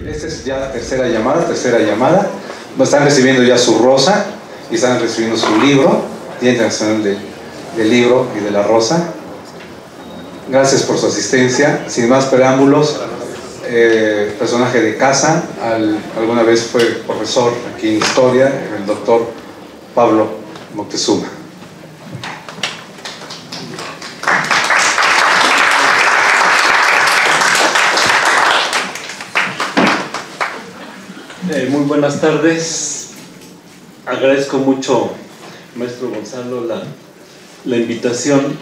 Esta es ya la tercera llamada. Están recibiendo ya su rosa y están recibiendo su libro, Día Internacional del Libro y de la Rosa. Gracias por su asistencia. Sin más preámbulos, personaje de casa, alguna vez fue profesor aquí en Historia, el doctor Pablo Moctezuma. Muy buenas tardes. Agradezco mucho, maestro Gonzalo, la invitación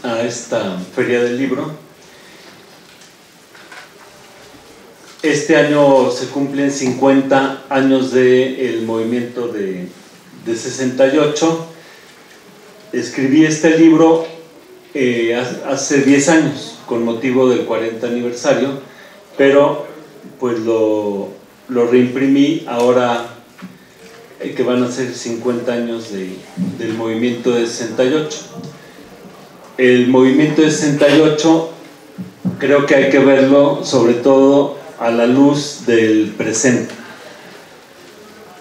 a esta Feria del Libro. Este año se cumplen 50 años del movimiento de 68. Escribí este libro hace 10 años con motivo del 40 aniversario, pero pues lo reimprimí ahora que van a ser 50 años del movimiento de 68. El movimiento de 68 creo que hay que verlo sobre todo a la luz del presente.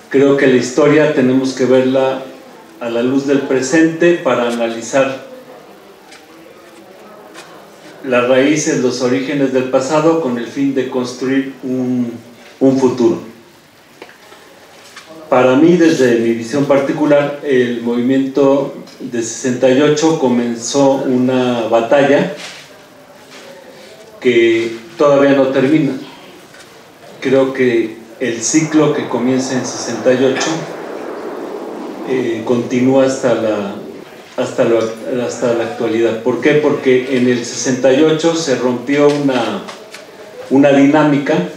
Creo que la historia tenemos que verla a la luz del presente para analizar las raíces, los orígenes del pasado con el fin de construir un futuro. Para mí, desde mi visión particular, el movimiento de 68 comenzó una batalla que todavía no termina. Creo que el ciclo que comienza en 68 continúa hasta la actualidad. ¿Por qué? Porque en el 68 se rompió una dinámica.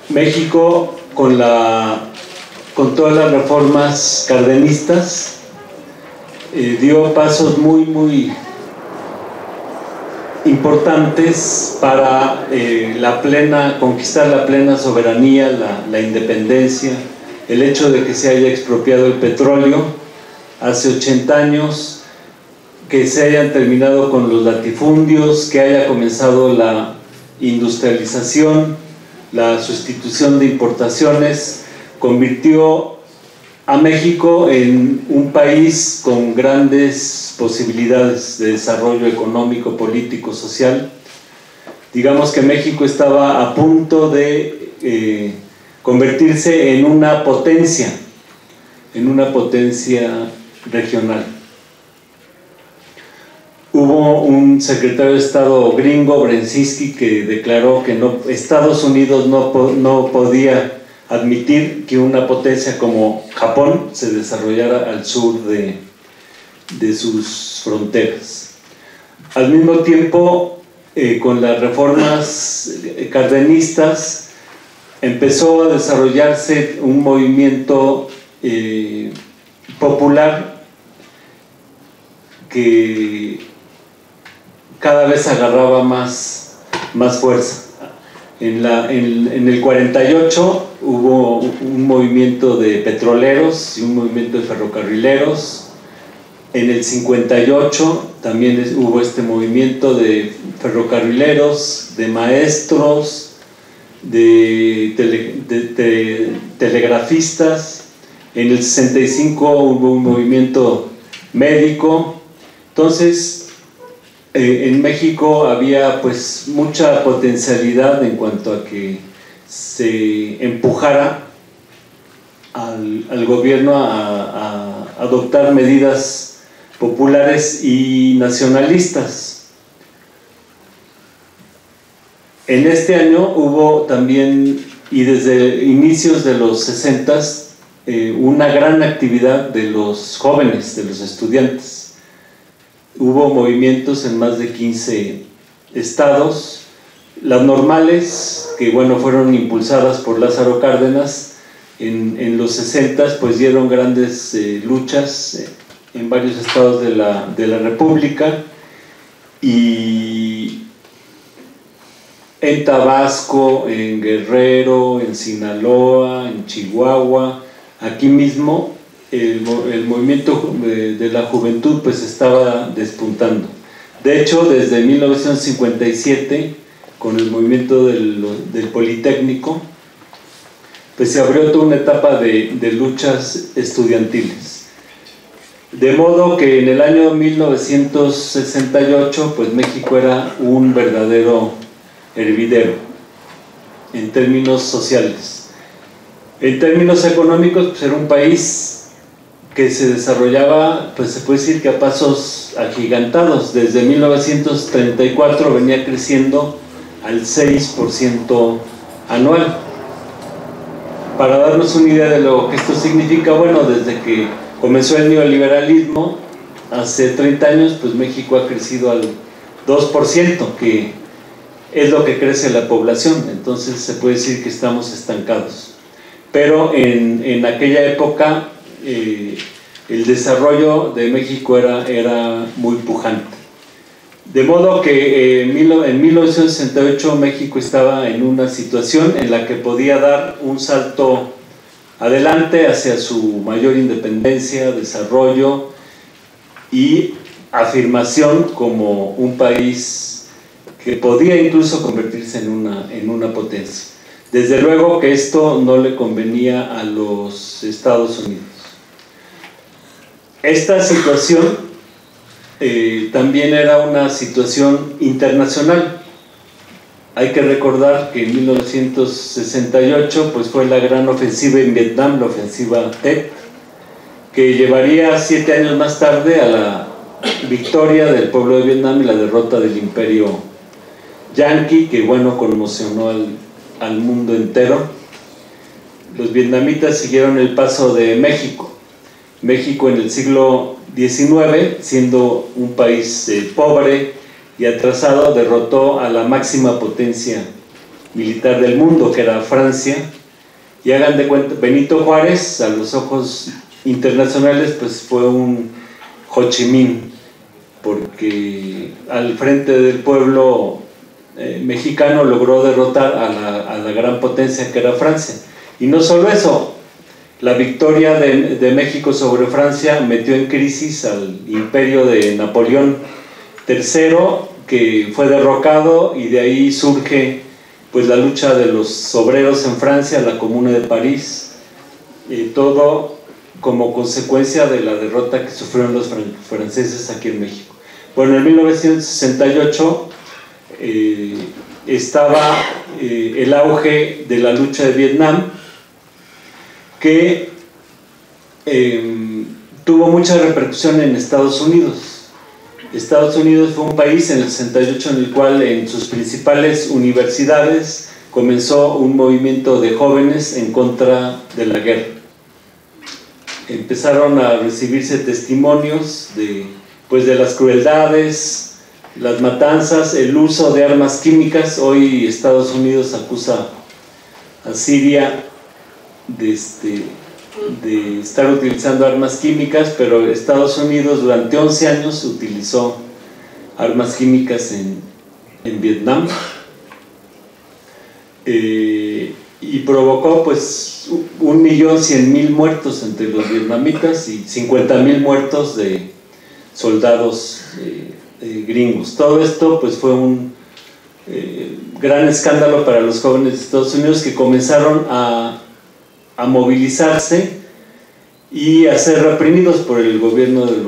México, con todas las reformas cardenistas, dio pasos muy importantes para conquistar la plena soberanía, la independencia, el hecho de que se haya expropiado el petróleo hace 80 años, que se hayan terminado con los latifundios, que haya comenzado la industrialización, la sustitución de importaciones, convirtió a México en un país con grandes posibilidades de desarrollo económico, político, social. Digamos que México estaba a punto de convertirse en una potencia regional. Hubo un secretario de Estado gringo, Brzezinski, que declaró que Estados Unidos no podía admitir que una potencia como Japón se desarrollara al sur de sus fronteras. Al mismo tiempo, con las reformas cardenistas, empezó a desarrollarse un movimiento popular que cada vez agarraba más fuerza. En el 48 hubo un movimiento de petroleros y un movimiento de ferrocarrileros. En el 58 también hubo este movimiento de ferrocarrileros, de maestros, de telegrafistas. En el 65 hubo un movimiento médico. Entonces, en México había pues mucha potencialidad en cuanto a que se empujara al gobierno a adoptar medidas populares y nacionalistas. En este año hubo también, y desde inicios de los 60s, una gran actividad de los jóvenes, de los estudiantes. Hubo movimientos en más de 15 estados. Las normales, que bueno, fueron impulsadas por Lázaro Cárdenas, en los 60s pues dieron grandes luchas en varios estados de la República, y en Tabasco, en Guerrero, en Sinaloa, en Chihuahua, aquí mismo el movimiento de la juventud pues estaba despuntando. De hecho, desde 1957, con el movimiento del Politécnico, pues se abrió toda una etapa de luchas estudiantiles. De modo que en el año 1968, pues México era un verdadero hervidero en términos sociales. En términos económicos, pues era un país que se desarrollaba, pues se puede decir que a pasos agigantados. Desde 1934 venía creciendo al 6% anual. Para darnos una idea de lo que esto significa, bueno, desde que comenzó el neoliberalismo, hace 30 años, pues México ha crecido al 2%, que es lo que crece la población. Entonces se puede decir que estamos estancados. Pero en aquella época el desarrollo de México era muy pujante. De modo que en 1968 México estaba en una situación en la que podía dar un salto adelante hacia su mayor independencia, desarrollo y afirmación como un país que podía incluso convertirse en una potencia. Desde luego que esto no le convenía a los Estados Unidos. Esta situación también era una situación internacional. Hay que recordar que en 1968 pues fue la gran ofensiva en Vietnam, la ofensiva Tet, que llevaría 7 años más tarde a la victoria del pueblo de Vietnam y la derrota del imperio yanqui, que bueno, conmocionó al mundo entero. Los vietnamitas siguieron el paso de México. México en el siglo XIX, siendo un país pobre y atrasado, derrotó a la máxima potencia militar del mundo, que era Francia, y hagan de cuenta, Benito Juárez, a los ojos internacionales, pues fue un Ho Chi Minh, porque al frente del pueblo mexicano logró derrotar a la gran potencia que era Francia. Y no solo eso, la victoria de México sobre Francia metió en crisis al imperio de Napoleón III, que fue derrocado, y de ahí surge pues la lucha de los obreros en Francia, la Comuna de París, todo como consecuencia de la derrota que sufrieron los franceses aquí en México. Bueno, en 1968 estaba el auge de la lucha de Vietnam, que tuvo mucha repercusión en Estados Unidos. Estados Unidos fue un país en el 68 en el cual en sus principales universidades comenzó un movimiento de jóvenes en contra de la guerra. Empezaron a recibirse testimonios de las crueldades, las matanzas, el uso de armas químicas. Hoy Estados Unidos acusa a Siria de estar utilizando armas químicas, pero Estados Unidos durante 11 años utilizó armas químicas en Vietnam, y provocó pues 1.100.000 muertos entre los vietnamitas y 50.000 muertos de soldados gringos. Todo esto pues fue un gran escándalo para los jóvenes de Estados Unidos, que comenzaron a movilizarse y a ser reprimidos por el gobierno de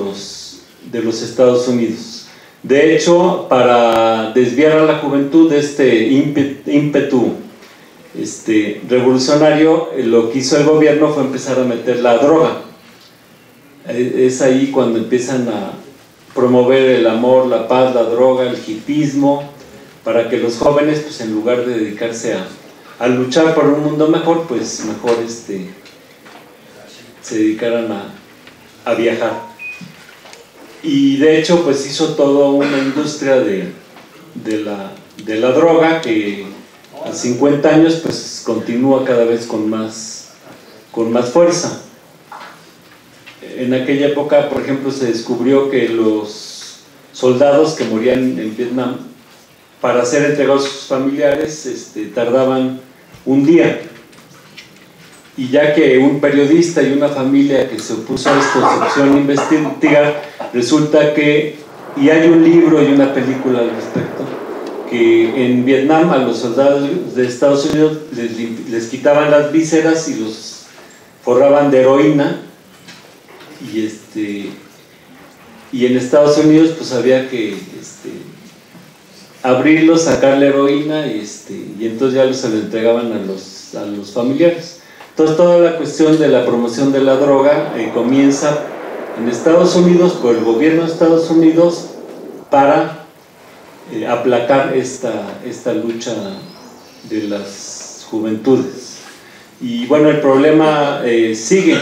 los Estados Unidos. De hecho, para desviar a la juventud de este ímpetu revolucionario, lo que hizo el gobierno fue empezar a meter la droga. Es ahí cuando empiezan a promover el amor, la paz, la droga, el hipismo, para que los jóvenes, pues en lugar de dedicarse a luchar por un mundo mejor, pues mejor se dedicaran a viajar. Y de hecho pues hizo toda una industria de la droga, que a 50 años pues continúa cada vez con más fuerza. En aquella época, por ejemplo, se descubrió que los soldados que morían en Vietnam, para ser entregados a sus familiares, tardaban un día. y ya que un periodista y una familia que se opuso a esto se pusieron a investigar, resulta que, y hay un libro y una película al respecto, que en Vietnam a los soldados de Estados Unidos les quitaban las vísceras y los forraban de heroína, y en Estados Unidos pues había que abrirlos, sacar la heroína y entonces ya se lo entregaban a los familiares. Entonces toda la cuestión de la promoción de la droga comienza en Estados Unidos por el gobierno de Estados Unidos para aplacar esta lucha de las juventudes. Y bueno, el problema sigue.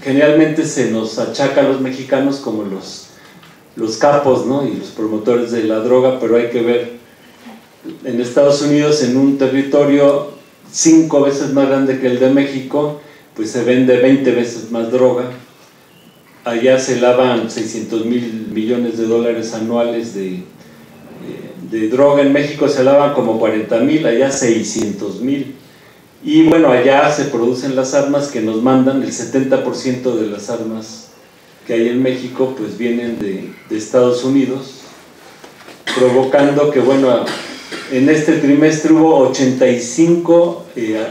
Generalmente se nos achaca a los mexicanos como los capos, ¿no? Y los promotores de la droga, pero hay que ver, en Estados Unidos, en un territorio 5 veces más grande que el de México, pues se vende 20 veces más droga. Allá se lavan 600,000 millones de dólares anuales de droga. En México se lavan como 40,000, allá 600,000. Y bueno, allá se producen las armas que nos mandan. El 70% de las armas que hay en México pues vienen de Estados Unidos, provocando que, bueno, en este trimestre hubo 85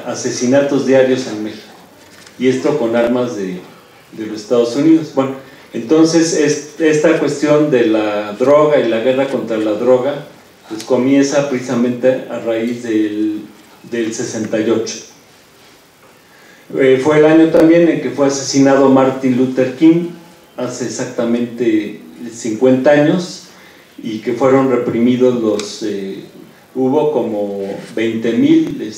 asesinatos diarios en México, y esto con armas de los Estados Unidos. Bueno, entonces esta cuestión de la droga y la guerra contra la droga pues comienza precisamente a raíz del 68. Fue el año también en que fue asesinado Martin Luther King, hace exactamente 50 años, y que fueron reprimidos hubo como 20,000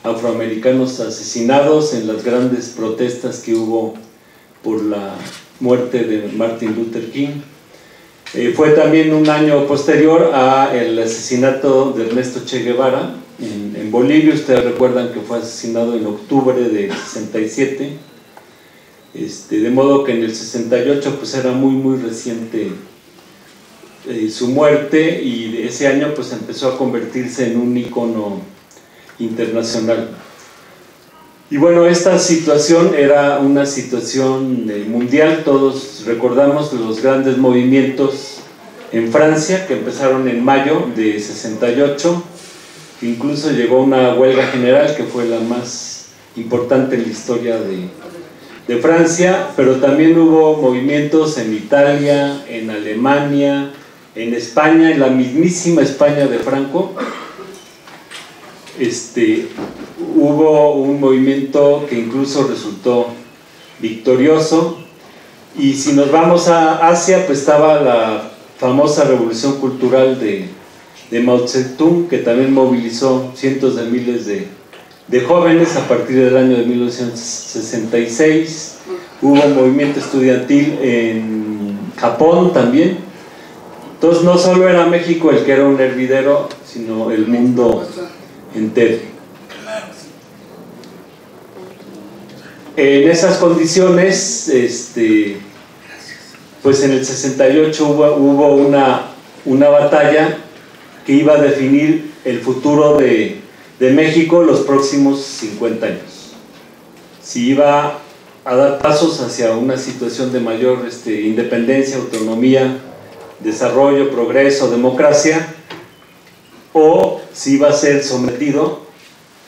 afroamericanos asesinados en las grandes protestas que hubo por la muerte de Martin Luther King. Fue también un año posterior al asesinato de Ernesto Che Guevara en Bolivia. Ustedes recuerdan que fue asesinado en octubre del 67, de modo que en el 68 pues era muy reciente su muerte, y ese año pues empezó a convertirse en un ícono internacional. Y bueno, esta situación era una situación mundial. Todos recordamos los grandes movimientos en Francia que empezaron en mayo de 68, que incluso llegó una huelga general que fue la más importante en la historia de Francia, pero también hubo movimientos en Italia, en Alemania, en España, en la mismísima España de Franco. Hubo un movimiento que incluso resultó victorioso. Y si nos vamos a Asia, pues estaba la famosa revolución cultural de Mao Zedong, que también movilizó cientos de miles de jóvenes a partir del año de 1966. Hubo un movimiento estudiantil en Japón también. Entonces no solo era México el que era un hervidero, sino el mundo entero. En esas condiciones, pues en el 68 hubo una batalla que iba a definir el futuro de México los próximos 50 años. Si iba a dar pasos hacia una situación de mayor independencia, autonomía, desarrollo, progreso, democracia, o si iba a ser sometido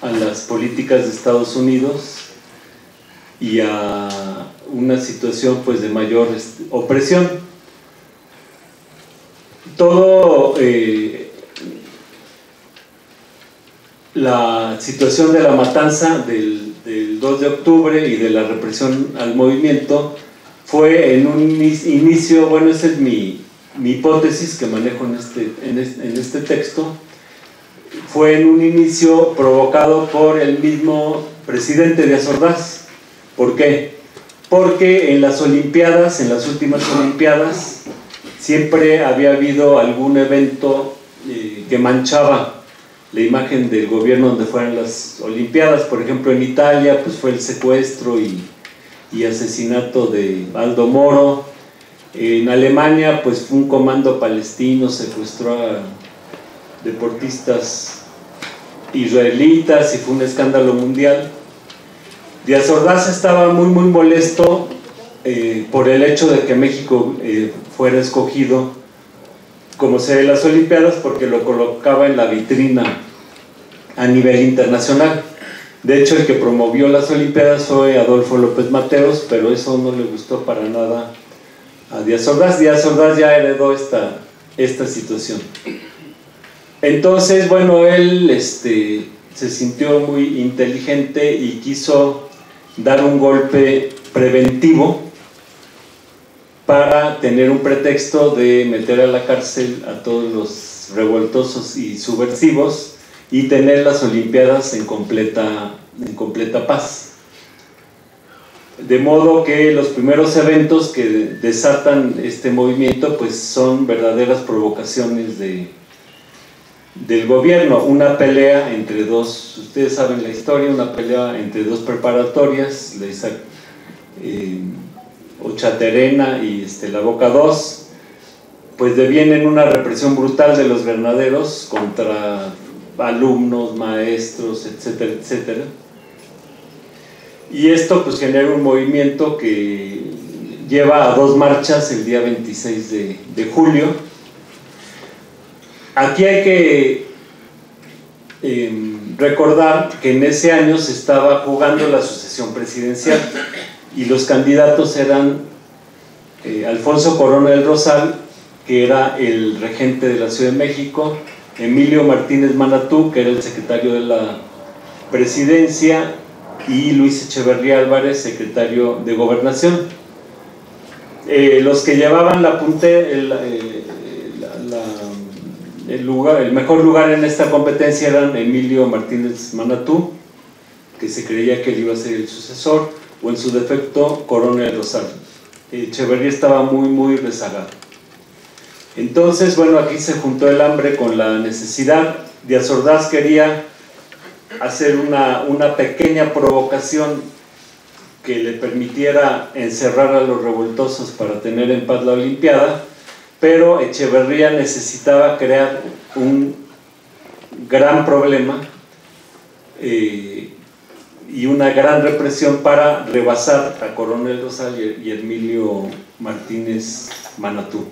a las políticas de Estados Unidos y a una situación pues de mayor opresión. Todo la situación de la matanza del 2 de octubre y de la represión al movimiento fue en un inicio, bueno, esa es mi hipótesis que manejo en este texto, fue en un inicio provocado por el mismo presidente Díaz Ordaz. ¿Por qué? Porque en las Olimpiadas, en las últimas Olimpiadas, siempre había habido algún evento que manchaba la imagen del gobierno donde fueran las Olimpiadas. Por ejemplo, en Italia pues fue el secuestro y asesinato de Aldo Moro. En Alemania pues fue un comando palestino, secuestró a deportistas israelitas y fue un escándalo mundial. Díaz Ordaz estaba muy molesto por el hecho de que México fuera escogido como sede de las Olimpiadas, porque lo colocaba en la vitrina a nivel internacional. De hecho, el que promovió las Olimpiadas fue Adolfo López Mateos, pero eso no le gustó para nada a Díaz Ordaz. Díaz Ordaz ya heredó esta situación. Entonces, bueno, él se sintió muy inteligente y quiso dar un golpe preventivo para tener un pretexto de meter a la cárcel a todos los revoltosos y subversivos y tener las Olimpiadas en completa paz. De modo que los primeros eventos que desatan este movimiento pues son verdaderas provocaciones del gobierno. Una pelea entre dos, ustedes saben la historia, una pelea entre dos preparatorias, Ochaterena y la Boca 2, pues devienen una represión brutal de los granaderos contra alumnos, maestros, etcétera, etcétera. Y esto pues genera un movimiento que lleva a 2 marchas el día 26 de julio. Aquí hay que recordar que en ese año se estaba jugando la sucesión presidencial y los candidatos eran Alfonso Corona del Rosal, que era el regente de la Ciudad de México, Emilio Martínez Manatú, que era el secretario de la presidencia, y Luis Echeverría Álvarez, secretario de Gobernación. Los que llevaban el mejor lugar en esta competencia eran Emilio Martínez Manatú, que se creía que él iba a ser el sucesor, o en su defecto Corona del Rosal. Echeverría estaba muy rezagado. Entonces, bueno, aquí se juntó el hambre con la necesidad. Díaz Ordaz quería hacer una pequeña provocación que le permitiera encerrar a los revoltosos para tener en paz la Olimpiada, pero Echeverría necesitaba crear un gran problema y una gran represión para rebasar a Corona del Rosal y Emilio Martínez Manatú.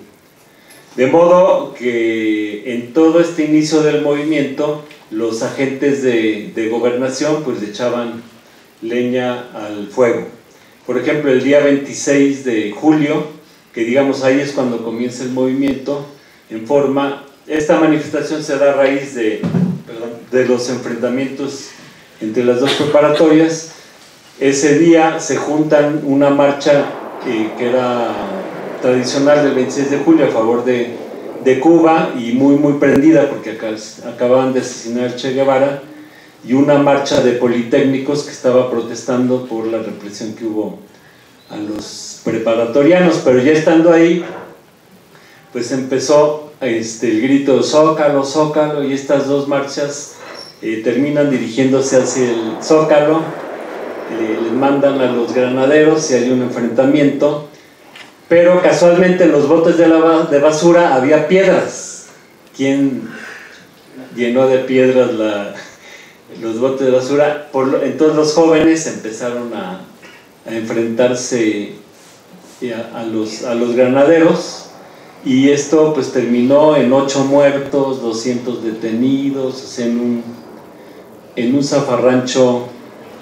De modo que en todo este inicio del movimiento los agentes de gobernación pues le echaban leña al fuego. Por ejemplo, el día 26 de julio, que digamos ahí es cuando comienza el movimiento en forma, esta manifestación se da a raíz de los enfrentamientos entre las dos preparatorias. Ese día se juntan una marcha que era tradicional del 26 de julio a favor de Cuba y muy prendida porque acababan de asesinar a Che Guevara, y una marcha de politécnicos que estaba protestando por la represión que hubo a los preparatorianos. Pero ya estando ahí pues empezó el grito Zócalo, Zócalo, y estas dos marchas terminan dirigiéndose hacia el Zócalo, les mandan a los granaderos y hay un enfrentamiento. Pero casualmente en los botes de basura había piedras. ¿Quién llenó de piedras los botes de basura? Entonces los jóvenes empezaron a enfrentarse a los granaderos, y esto pues terminó en 8 muertos, 200 detenidos, o sea, en un zafarrancho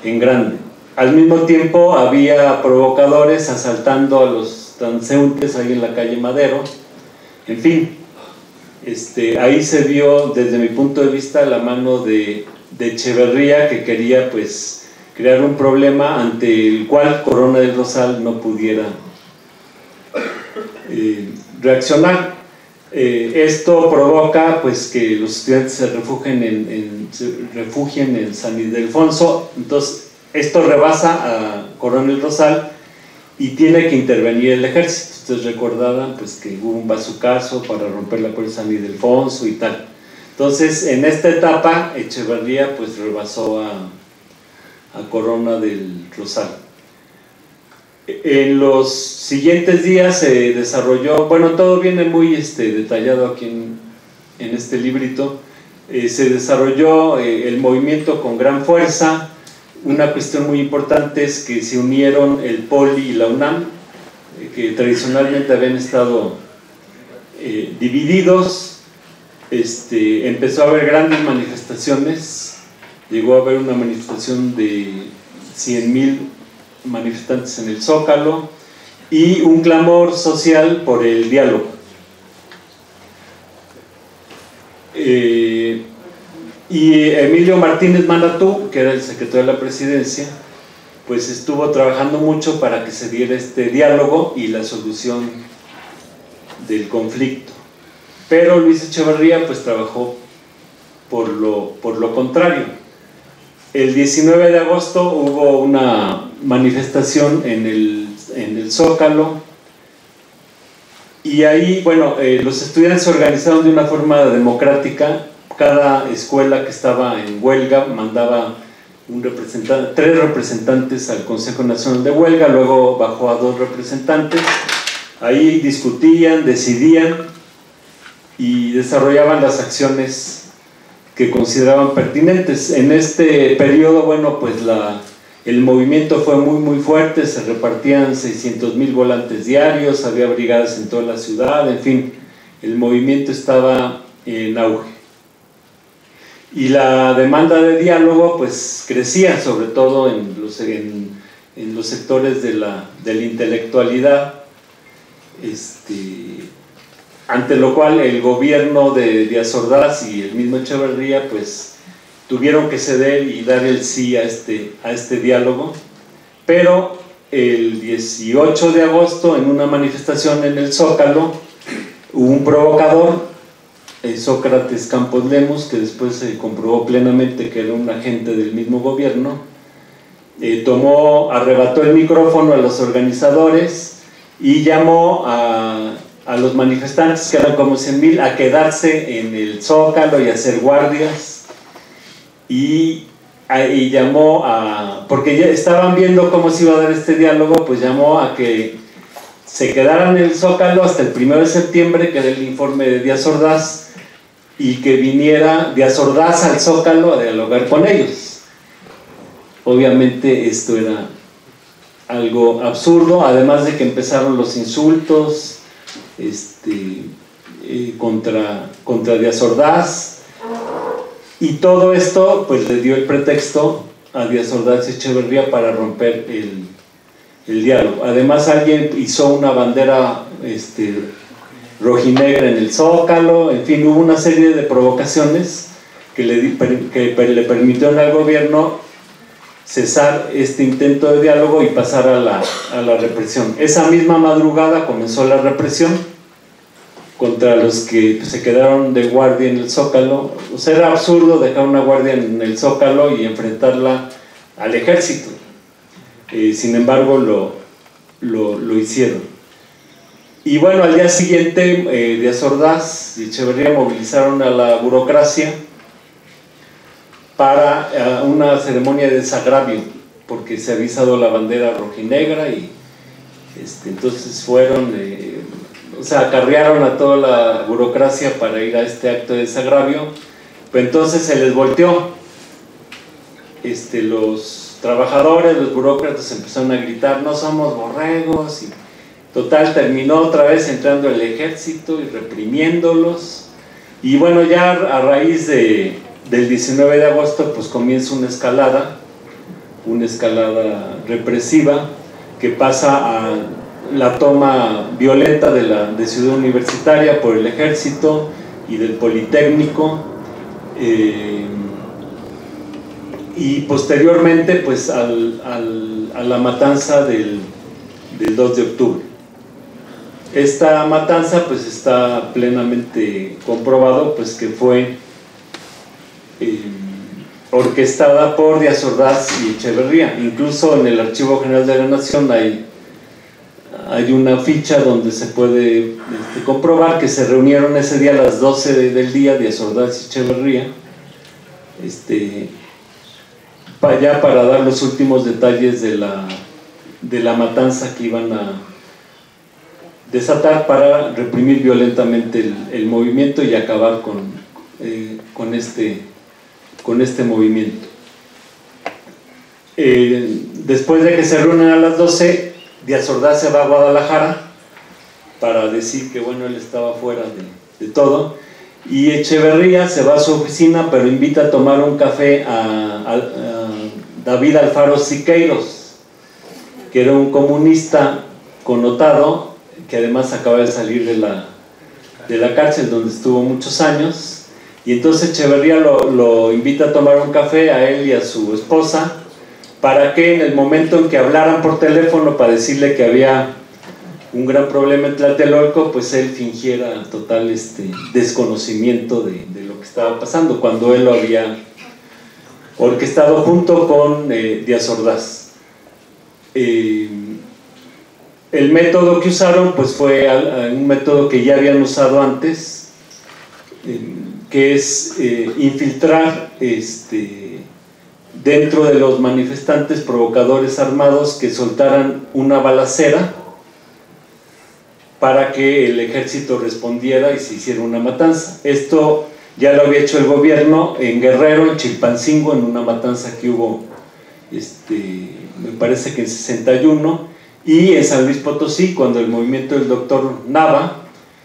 en grande. Al mismo tiempo había provocadores asaltando a los transeúntes ahí en la calle Madero. En fin, ahí se vio desde mi punto de vista la mano de Echeverría, que quería pues crear un problema ante el cual Corona del Rosal no pudiera reaccionar. Esto provoca pues que los estudiantes se refugien en San Ildefonso. Entonces esto rebasa a Corona del Rosal y tiene que intervenir el ejército. Ustedes recordarán pues que hubo un bazucazo para romper la puerta de San Ildefonso y tal. Entonces en esta etapa Echeverría pues rebasó a Corona del Rosal. En los siguientes días se desarrolló, bueno, todo viene muy detallado aquí en este librito. Se desarrolló el movimiento con gran fuerza. una cuestión muy importante es que se unieron el POLI y la UNAM, que tradicionalmente habían estado divididos. Empezó a haber grandes manifestaciones, llegó a haber una manifestación de 100,000 manifestantes en el Zócalo y un clamor social por el diálogo. Y Emilio Martínez Manatú, que era el secretario de la presidencia, pues estuvo trabajando mucho para que se diera este diálogo y la solución del conflicto. Pero Luis Echeverría pues trabajó por lo contrario. El 19 de agosto hubo una manifestación en el Zócalo, y ahí, bueno, los estudiantes se organizaron de una forma democrática. Cada escuela que estaba en huelga mandaba tres representantes al Consejo Nacional de Huelga, luego bajó a 2 representantes. Ahí discutían, decidían y desarrollaban las acciones que consideraban pertinentes. En este periodo, bueno, pues el movimiento fue muy fuerte, se repartían 600,000 volantes diarios, había brigadas en toda la ciudad, en fin, el movimiento estaba en auge. Y la demanda de diálogo pues crecía, sobre todo en los sectores de la intelectualidad, ante lo cual el gobierno de Díaz Ordaz y el mismo Echeverría pues tuvieron que ceder y dar el sí a este diálogo. Pero el 18 de agosto, en una manifestación en el Zócalo, hubo un provocador, Sócrates Campos Lemus, que después se comprobó plenamente que era un agente del mismo gobierno. Arrebató el micrófono a los organizadores y llamó a los manifestantes, que eran como 100,000, a quedarse en el Zócalo y a hacer guardias. Y llamó porque ya estaban viendo cómo se iba a dar este diálogo, pues llamó a que se quedaran en el Zócalo hasta el 1 de septiembre, que era el informe de Díaz Ordaz, y que viniera Díaz Ordaz al Zócalo a dialogar con ellos. Obviamente esto era algo absurdo, además de que empezaron los insultos contra Díaz Ordaz, y todo esto pues le dio el pretexto a Díaz Ordaz y Echeverría para romper el diálogo. Además, alguien hizo una bandera rojinegra en el Zócalo. En fin, hubo una serie de provocaciones que le permitieron al gobierno cesar este intento de diálogo y pasar a la represión. Esa misma madrugada comenzó la represión contra los que se quedaron de guardia en el Zócalo. O sea, era absurdo dejar una guardia en el Zócalo y enfrentarla al ejército. Sin embargo, lo hicieron. Y bueno, al día siguiente, Díaz Ordaz y Echeverría movilizaron a la burocracia para una ceremonia de desagravio, porque se había izado la bandera rojinegra y entonces fueron, acarrearon a toda la burocracia para ir a este acto de desagravio. Pero entonces se les volteó. Los trabajadores, los burócratas empezaron a gritar: no somos borregos, y total terminó otra vez entrando el ejército y reprimiéndolos. Y bueno, ya a raíz del 19 de agosto pues comienza una escalada represiva que pasa a la toma violenta de Ciudad Universitaria por el ejército y del Politécnico, y posteriormente pues a la matanza del 2 de octubre. Esta matanza pues está plenamente comprobado pues que fue orquestada por Díaz Ordaz y Echeverría. Incluso en el Archivo General de la Nación hay una ficha donde se puede comprobar que se reunieron ese día a las 12 del día Díaz Ordaz y Echeverría, ya para dar los últimos detalles de la matanza que iban a desatar para reprimir violentamente el movimiento y acabar con este movimiento. después de que se reúnen a las 12, Díaz Ordaz se va a Guadalajara para decir que bueno, él estaba fuera de todo, y Echeverría se va a su oficina, pero invita a tomar un café a David Alfaro Siqueiros, que era un comunista connotado, que además acaba de salir de la cárcel, donde estuvo muchos años, y entonces Echeverría lo invita a tomar un café a él y a su esposa, para que en el momento en que hablaran por teléfono para decirle que había un gran problema en Tlatelolco, pues él fingiera total desconocimiento de lo que estaba pasando, cuando él lo había orquestado junto con Díaz Ordaz. El método que usaron pues fue un método que ya habían usado antes, que es infiltrar dentro de los manifestantes provocadores armados que soltaran una balacera para que el ejército respondiera y se hiciera una matanza. Esto ya lo había hecho el gobierno en Guerrero, en Chilpancingo, en una matanza que hubo, me parece que en 61, y en San Luis Potosí, cuando el movimiento del doctor Nava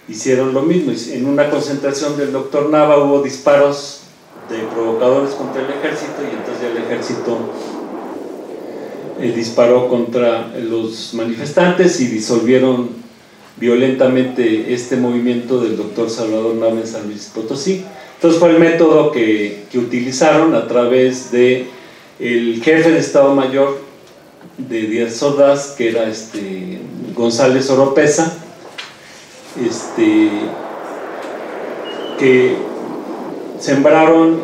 hicieron lo mismo. En una concentración del doctor Nava hubo disparos de provocadores contra el ejército, y entonces el ejército disparó contra los manifestantes y disolvieron violentamente este movimiento del doctor Salvador Nava en San Luis Potosí. Entonces fue el método que utilizaron a través de el jefe de Estado Mayor de Díaz Ordaz, que era González Oropeza, que sembraron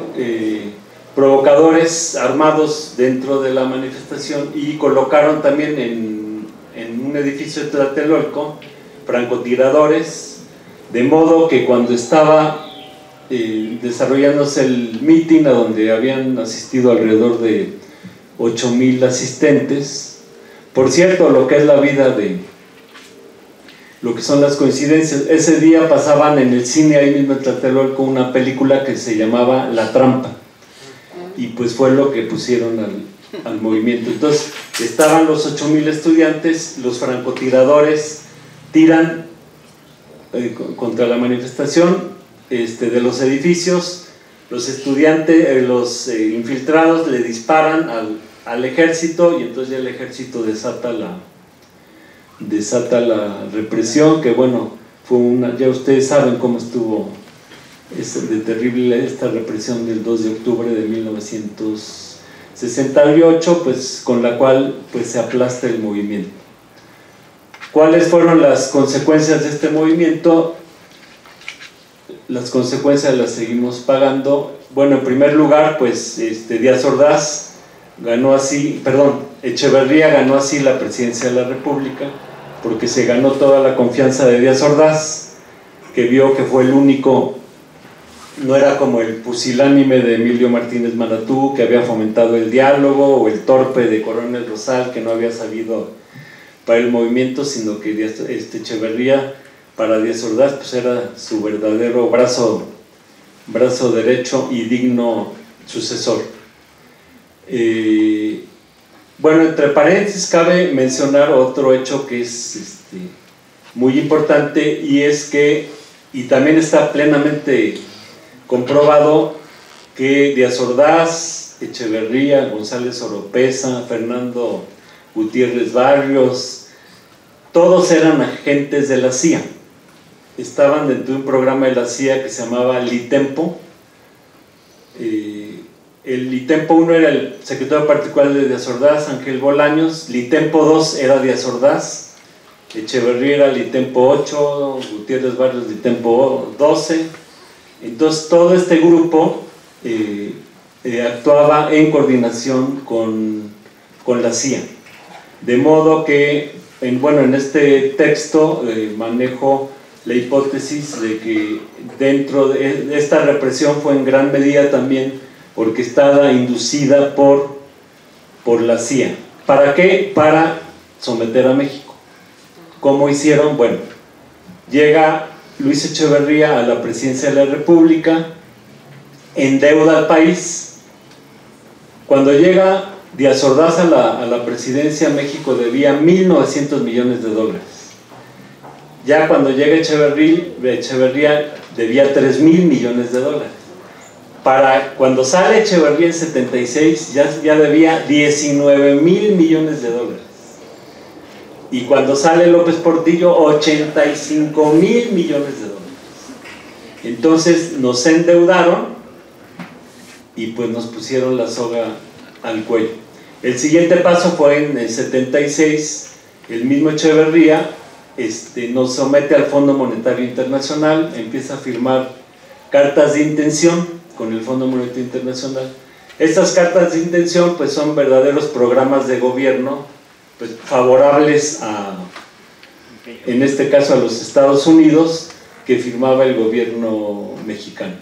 provocadores armados dentro de la manifestación, y colocaron también en un edificio de Tlatelolco francotiradores, de modo que cuando estaba desarrollándose el mitin, a donde habían asistido alrededor de 8,000 asistentes. Por cierto, lo que es la vida de lo que son las coincidencias, ese día pasaban en el cine ahí mismo en Tlatelolco una película que se llamaba La Trampa, y pues fue lo que pusieron al movimiento. Entonces estaban los 8,000 estudiantes, los francotiradores tiran contra la manifestación de los edificios, los estudiantes, los infiltrados le disparan al ejército, y entonces ya el ejército desata la represión, que bueno, fue ya ustedes saben cómo estuvo de terrible esta represión del 2 de octubre de 1968, pues con la cual pues se aplasta el movimiento. ¿Cuáles fueron las consecuencias de este movimiento? Las consecuencias las seguimos pagando. Bueno, en primer lugar, pues Díaz Ordaz ganó así, Echeverría ganó así la presidencia de la República, porque se ganó toda la confianza de Díaz Ordaz, que vio que fue el único, no era como el pusilánime de Emilio Martínez Maratú, que había fomentado el diálogo, o el torpe de Coronel Rosal, que no había sabido para el movimiento, sino que Echeverría, para Díaz Ordaz, pues era su verdadero brazo derecho y digno sucesor. Bueno, entre paréntesis cabe mencionar otro hecho que es muy importante, y es que, y también está plenamente comprobado, que Díaz Ordaz, Echeverría, González Oropeza, Fernando Gutiérrez Barrios, todos eran agentes de la CIA. Estaban dentro de un programa de la CIA que se llamaba Litempo. El Litempo 1 era el secretario particular de Díaz Ordaz, Ángel Bolaños. Litempo 2 era Díaz Ordaz, Echeverría era Litempo 8, Gutiérrez Barrios Litempo 12. Entonces todo este grupo actuaba en coordinación con la CIA, de modo que en este texto manejo la hipótesis de que dentro de esta represión fue en gran medida también orquestada, inducida por la CIA. ¿Para qué? Para someter a México. ¿Cómo hicieron? Bueno, llega Luis Echeverría a la presidencia de la República, endeuda al país. Cuando llega Díaz Ordaz a la presidencia, México debía 1.900 millones de dólares. Ya cuando llega Echeverría debía 3.000 millones de dólares. Para cuando sale Echeverría en 76 ya debía 19.000 millones de dólares. Y cuando sale López Portillo, 85.000 millones de dólares. Entonces nos endeudaron y pues nos pusieron la soga al cuello. El siguiente paso fue en el 76, el mismo Echeverría nos somete al Fondo Monetario Internacional, empieza a firmar cartas de intención con el Fondo Monetario Internacional. Estas cartas de intención pues son verdaderos programas de gobierno pues, favorables en este caso a los Estados Unidos, que firmaba el gobierno mexicano.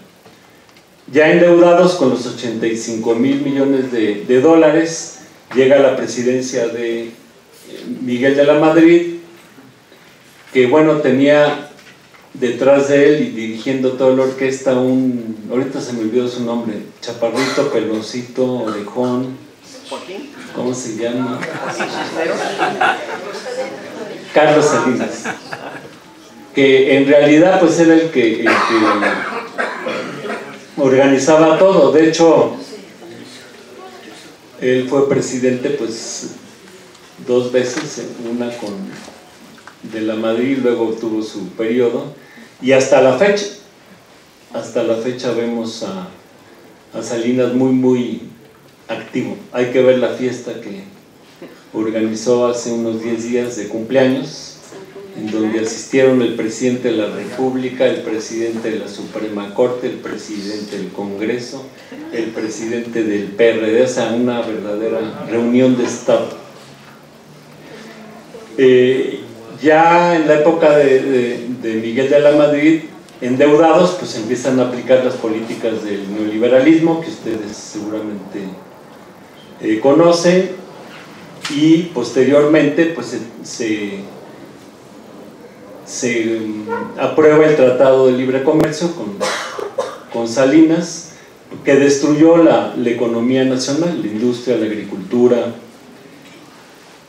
Ya endeudados con los 85.000 millones de dólares, llega la presidencia de Miguel de la Madrid, que bueno, tenía detrás de él y dirigiendo toda la orquesta ahorita se me olvidó su nombre, chaparrito, peloncito, orejón, ¿cómo se llama? Carlos Salinas, que en realidad pues era el que organizaba todo. De hecho, él fue presidente pues 2 veces, una de la Madrid, luego tuvo su periodo, y hasta la fecha vemos a Salinas muy activo. Hay que ver la fiesta que organizó hace unos 10 días de cumpleaños, en donde asistieron el presidente de la República, el presidente de la Suprema Corte, el presidente del Congreso, el presidente del PRD, o sea, una verdadera reunión de Estado. Ya en la época de Miguel de la Madrid, endeudados, pues empiezan a aplicar las políticas del neoliberalismo, que ustedes seguramente conocen, y posteriormente pues se aprueba el Tratado de Libre Comercio con Salinas, que destruyó la economía nacional, la industria, la agricultura.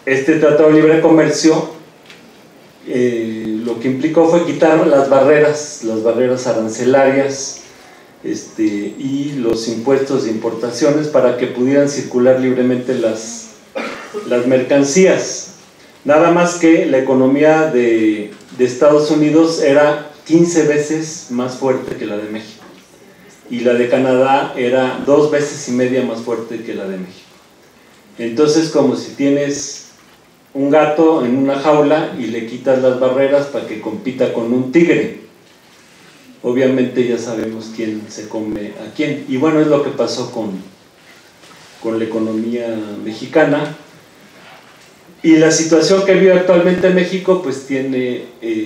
Este Tratado de Libre Comercio lo que implicó fue quitar las barreras arancelarias y los impuestos de importaciones para que pudieran circular libremente las mercancías. Nada más que la economía de Estados Unidos era 15 veces más fuerte que la de México, y la de Canadá era 2,5 veces más fuerte que la de México. Entonces, como si tienes un gato en una jaula y le quitas las barreras para que compita con un tigre, obviamente ya sabemos quién se come a quién. Y bueno, es lo que pasó con la economía mexicana. Y la situación que vive actualmente México pues tiene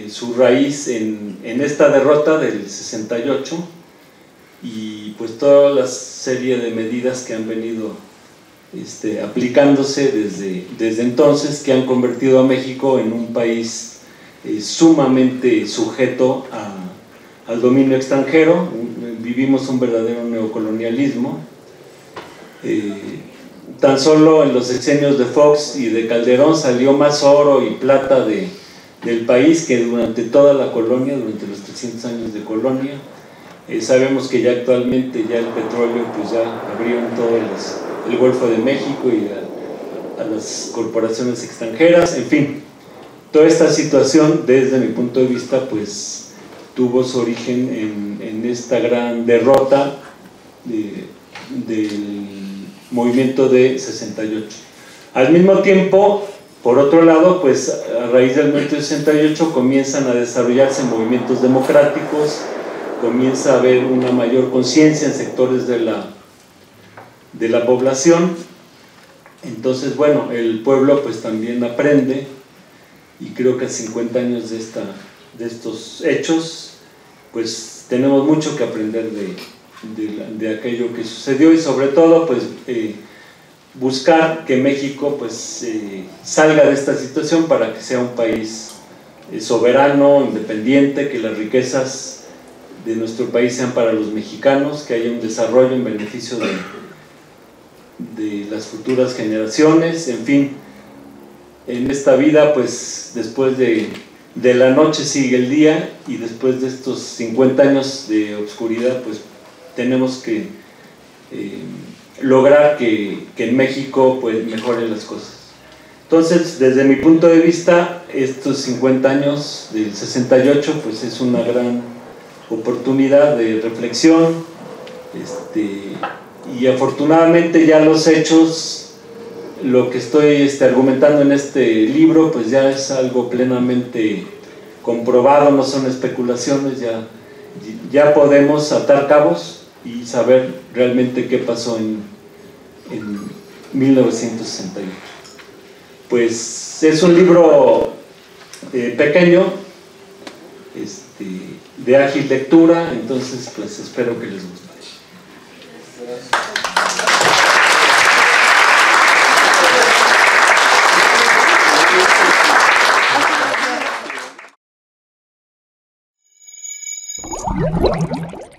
su raíz en esta derrota del 68 y pues toda la serie de medidas que han venido aplicándose desde entonces, que han convertido a México en un país sumamente sujeto al dominio extranjero. Vivimos un verdadero neocolonialismo. Tan solo en los sexenios de Fox y de Calderón salió más oro y plata del país que durante toda la colonia, durante los 300 años de colonia. Sabemos que ya actualmente ya el petróleo pues ya abrieron todo el Golfo de México y a las corporaciones extranjeras. En fin, toda esta situación desde mi punto de vista pues tuvo su origen en esta gran derrota del movimiento de 68. Al mismo tiempo, por otro lado, pues a raíz del movimiento de 68 comienzan a desarrollarse movimientos democráticos, comienza a haber una mayor conciencia en sectores de la población. Entonces, bueno, el pueblo pues también aprende, y creo que a 50 años de estos hechos pues tenemos mucho que aprender de aquello que sucedió, y sobre todo pues buscar que México pues salga de esta situación para que sea un país soberano, independiente, que las riquezas de nuestro país sean para los mexicanos, que haya un desarrollo en beneficio de las futuras generaciones, en fin. En esta vida, pues después de la noche sigue el día, y después de estos 50 años de oscuridad, pues tenemos que lograr que en México pues mejoren las cosas. Entonces, desde mi punto de vista, estos 50 años del 68 pues es una gran oportunidad de reflexión, y afortunadamente ya los hechos, lo que estoy argumentando en este libro, pues ya es algo plenamente comprobado, no son especulaciones, ya podemos atar cabos y saber realmente qué pasó en 1968. Pues es un libro pequeño, de ágil lectura, entonces pues espero que les guste. Gracias.